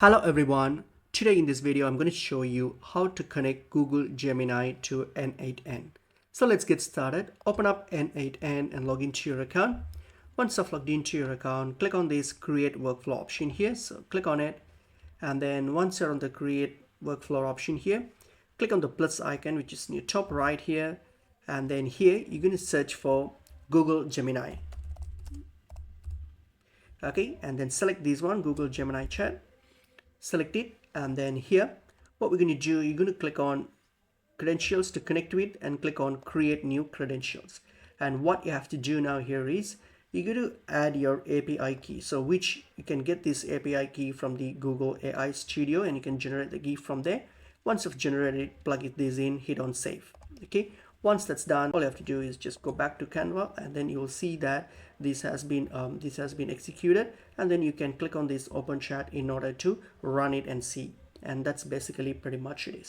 Hello everyone. Today in this video I'm going to show you how to connect Google Gemini to n8n. So let's get started. Open up n8n and log into your account. Once you've logged into your account, click on this create workflow option here. So click on it, and then once you're on the create workflow option here, click on the plus icon which is near top right here, and then here you're going to search for Google Gemini. Okay, and then select this one, Google Gemini chat. Select it, and then here what we're going to do, you're going to click on credentials to connect with and click on create new credentials. And what you have to do now here is you're going to add your API key, so which you can get this API key from the Google AI Studio, and you can generate the key from there. Once you've generated it, plug this in, hit on save. Okay, once that's done, all you have to do is just go back to Canva, and then you will see that this has been executed, and then you can click on this open chat in order to run it and see. And that's basically pretty much it is.